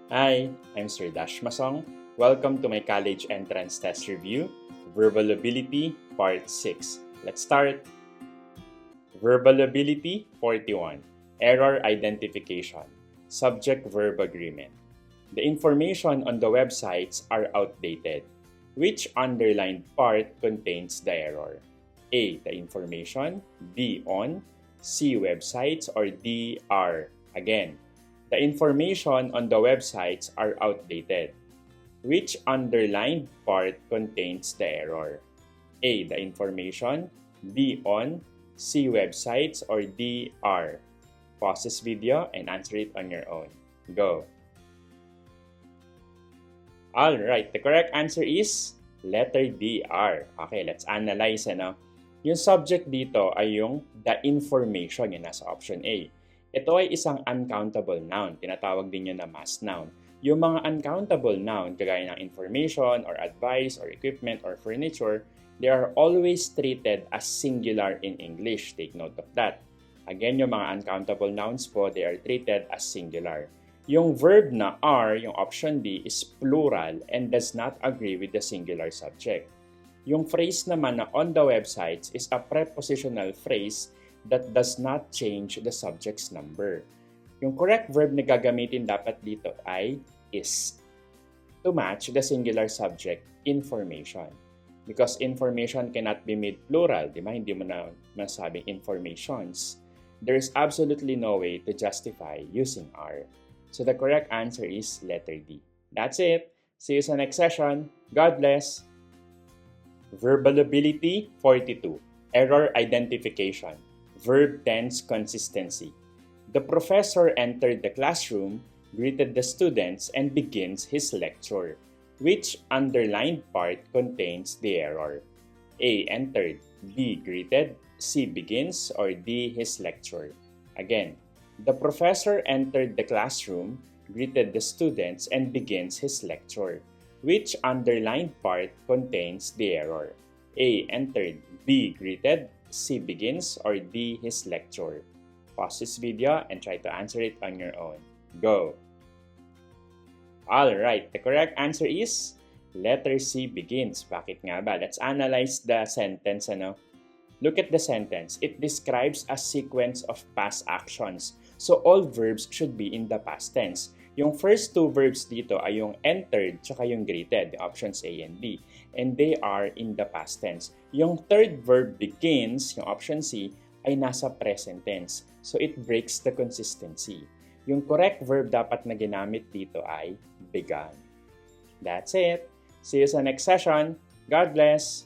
Hi, I'm Sir Dash Masong. Welcome to my college entrance test review, Verbal Ability Part 6. Let's start. Verbal Ability 41. Error Identification. Subject-verb agreement. The information on the websites are outdated. Which underlined part contains the error? A. The information. B. On. C. Websites. Or D. Are. Again, the information on the websites are outdated. Which underlined part contains the error? A. The information. B. On. C. Websites. Or D. Are. Pause this video and answer it on your own. Go. Alright, the correct answer is letter D, R. Okay, let's analyze. Yung subject dito ay yung the information, yung nasa option A. Ito ay isang uncountable noun. Tinatawag din yun na mass noun. Yung mga uncountable noun, kagaya ng information, or advice, or equipment, or furniture, they are always treated as singular in English. Take note of that. Again, yung mga uncountable nouns po, they are treated as singular. Yung verb na are, yung option B, is plural and does not agree with the singular subject. Yung phrase naman na on the websites is a prepositional phrase that does not change the subject's number. Yung correct verb na gagamitin dapat dito ay is to match the singular subject information. Because information cannot be made plural, di ba? Hindi mo na masabing informations. There is absolutely no way to justify using are. So the correct answer is letter D. That's it. See you sa next session. God bless. Verbal Ability 42. Error Identification. Verb tense consistency. The professor entered the classroom, greeted the students, and begins his lecture. Which underlined part contains the error? A. Entered. B. Greeted. C. Begins. Or D. His lecture. Again, the professor entered the classroom, greeted the students, and begins his lecture. Which underlined part contains the error? A. Entered. B. Greeted. C. Begins. Or D. His lecture. Pause this video and try to answer it on your own. Go! Alright, the correct answer is letter C. Begins. Bakit nga ba? Let's analyze the sentence. Look at the sentence. It describes a sequence of past actions. So all verbs should be in the past tense. Yung first two verbs dito ay yung entered tsaka yung greeted, the options A and B. And they are in the past tense. Yung third verb begins, yung option C, ay nasa present tense. So it breaks the consistency. Yung correct verb dapat na ginamit dito ay began. That's it. See you sa next session. God bless.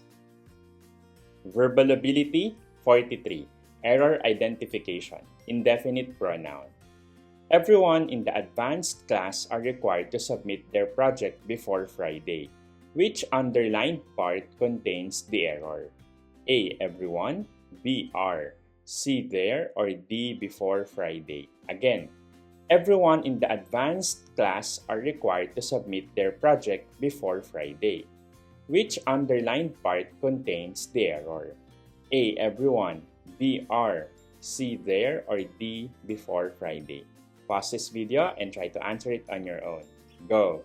Verbal Ability 43. Error Identification. Indefinite pronoun. Everyone in the advanced class are required to submit their project before Friday. Which underlined part contains the error? A. Everyone. B. Are. C. There. Or D. Before Friday. Again, everyone in the advanced class are required to submit their project before Friday. Which underlined part contains the error? A. Everyone. B. Are. C. There. Or D. Before Friday. Pause this video and try to answer it on your own. Go!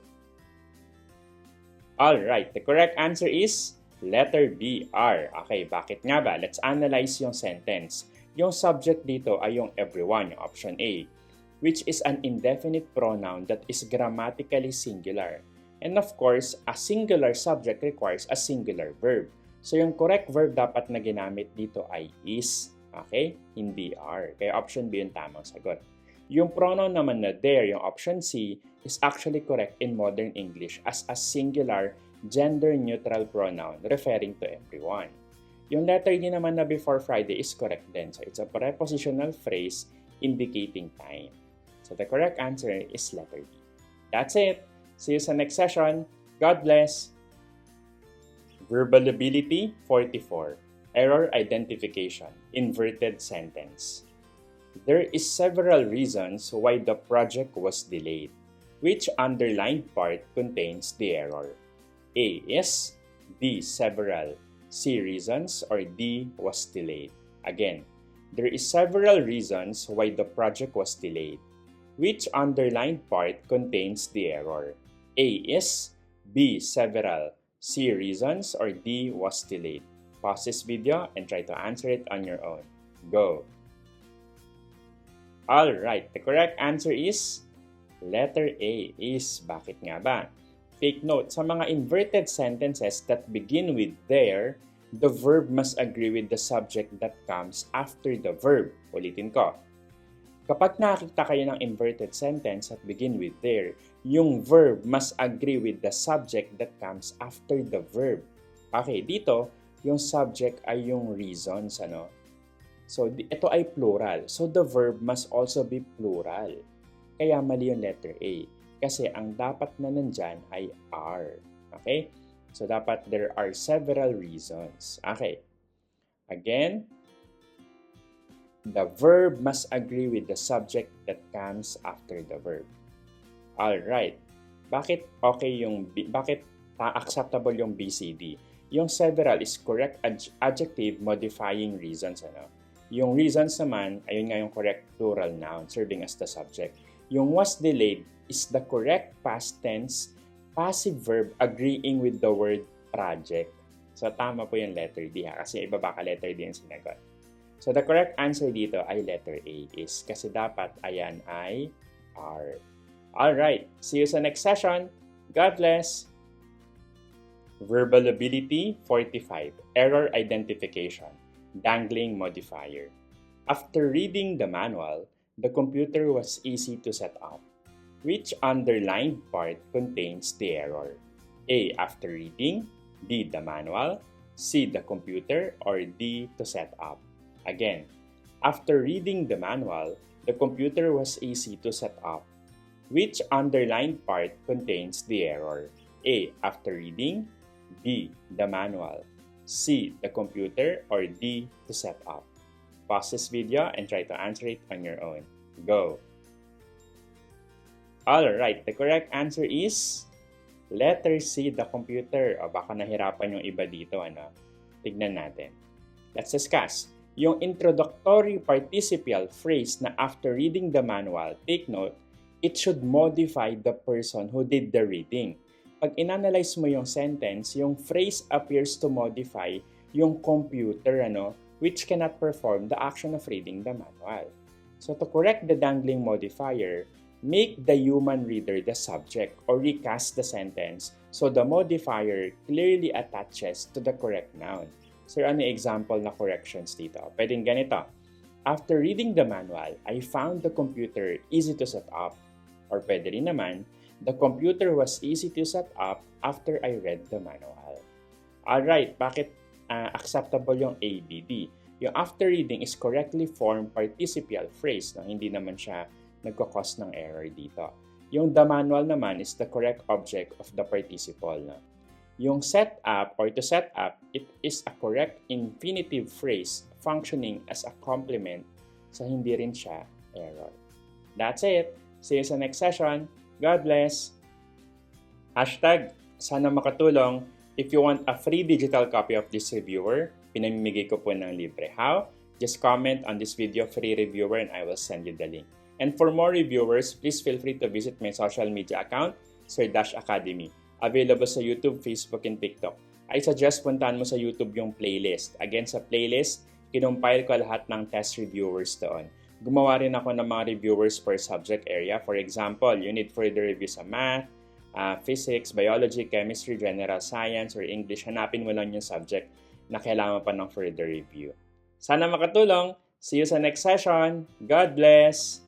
Alright, the correct answer is letter B. Are. Okay, bakit nga ba? Let's analyze yung sentence. Yung subject dito ay yung everyone, yung option A, which is an indefinite pronoun that is grammatically singular. And of course, a singular subject requires a singular verb. So yung correct verb dapat na ginamit dito ay is, okay? Hindi are. Kaya option B yung tamang sagot. Yung pronoun naman na there, yung option C, is actually correct in modern English as a singular, gender-neutral pronoun referring to everyone. Yung letter D naman na before Friday is correct din. So it's a prepositional phrase indicating time. So the correct answer is letter D. That's it. See you sa next session. God bless. Verbal Ability 44. Error Identification. Inverted sentence. There is several reasons why the project was delayed. Which underlined part contains the error? A. Is. B. Several. C. Reasons. Or D. Was delayed. Again, there is several reasons why the project was delayed. Which underlined part contains the error? A is, B several, C reasons, or D was delayed. Pause this video and try to answer it on your own. Go! Alright, the correct answer is letter A is. Bakit nga ba? Take note, sa mga inverted sentences that begin with there, the verb must agree with the subject that comes after the verb. Ulitin ko. Kapag nakita kayo ng inverted sentence that begin with there, yung verb must agree with the subject that comes after the verb. Okay, dito, yung subject ay yung reasons, ano? So, ito ay plural. So, the verb must also be plural. Kaya mali yung letter A. Kasi ang dapat na nandyan ay are. Okay? So, dapat there are several reasons. Okay. Again, the verb must agree with the subject that comes after the verb. Alright. Bakit acceptable yung BCD? Yung several is correct adjective modifying reasons. Ano? Yung reasons naman, ayun nga yung correct plural noun serving as the subject. Yung was delayed is the correct past tense passive verb agreeing with the word project. So, tama po yung letter D ha, kasi iba baka letter D yung sinagot. So, the correct answer dito ay letter A is kasi dapat ayan ay are. Alright, see you sa next session. God bless! Verbal ability 45. Error identification. Dangling modifier. After reading the manual, the computer was easy to set up. Which underlined part contains the error? A. After reading, B. The manual, C. The computer, or D. To set up. Again, after reading the manual, the computer was easy to set up. Which underlined part contains the error? A. After reading, B. The manual, C. The computer, or D. To set up. Pause this video and try to answer it on your own. Go! Alright, the correct answer is letter C, the computer. O baka nahirapan yung iba dito, ano? Tignan natin. Let's discuss. Yung introductory participial phrase na after reading the manual, take note, it should modify the person who did the reading. Pag inanalyze mo yung sentence, yung phrase appears to modify yung computer, ano, which cannot perform the action of reading the manual. So to correct the dangling modifier, make the human reader the subject or recast the sentence so the modifier clearly attaches to the correct noun. So ano example na corrections dito? Pwedeng ganito. After reading the manual, I found the computer easy to set up. Or pwede rin naman, the computer was easy to set up after I read the manual. Alright, bakit acceptable yung ABD? Yung after reading is correctly formed participial phrase. No? Hindi naman siya nagkakos ng error dito. Yung the manual naman is the correct object of the participle. No? Yung set up or to set up, it is a correct infinitive phrase functioning as a complement, so hindi rin siya error. That's it. See you sa next session. God bless! Hashtag, sana makatulong. If you want a free digital copy of this reviewer, pinamimigay ko po ng libre. How? Just comment on this video, free reviewer, and I will send you the link. And for more reviewers, please feel free to visit my social media account, Sir Dash Academy. Available sa YouTube, Facebook, and TikTok. I suggest puntahan mo sa YouTube yung playlist. Again, sa playlist, kinumpile ko lahat ng test reviewers doon. Gumawa rin ako ng mga reviewers per subject area. For example, you need further review sa math, physics, biology, chemistry, general science, or English. Hanapin mo lang yung subject na kailangan pa ng further review. Sana makatulong. See you sa next session. God bless!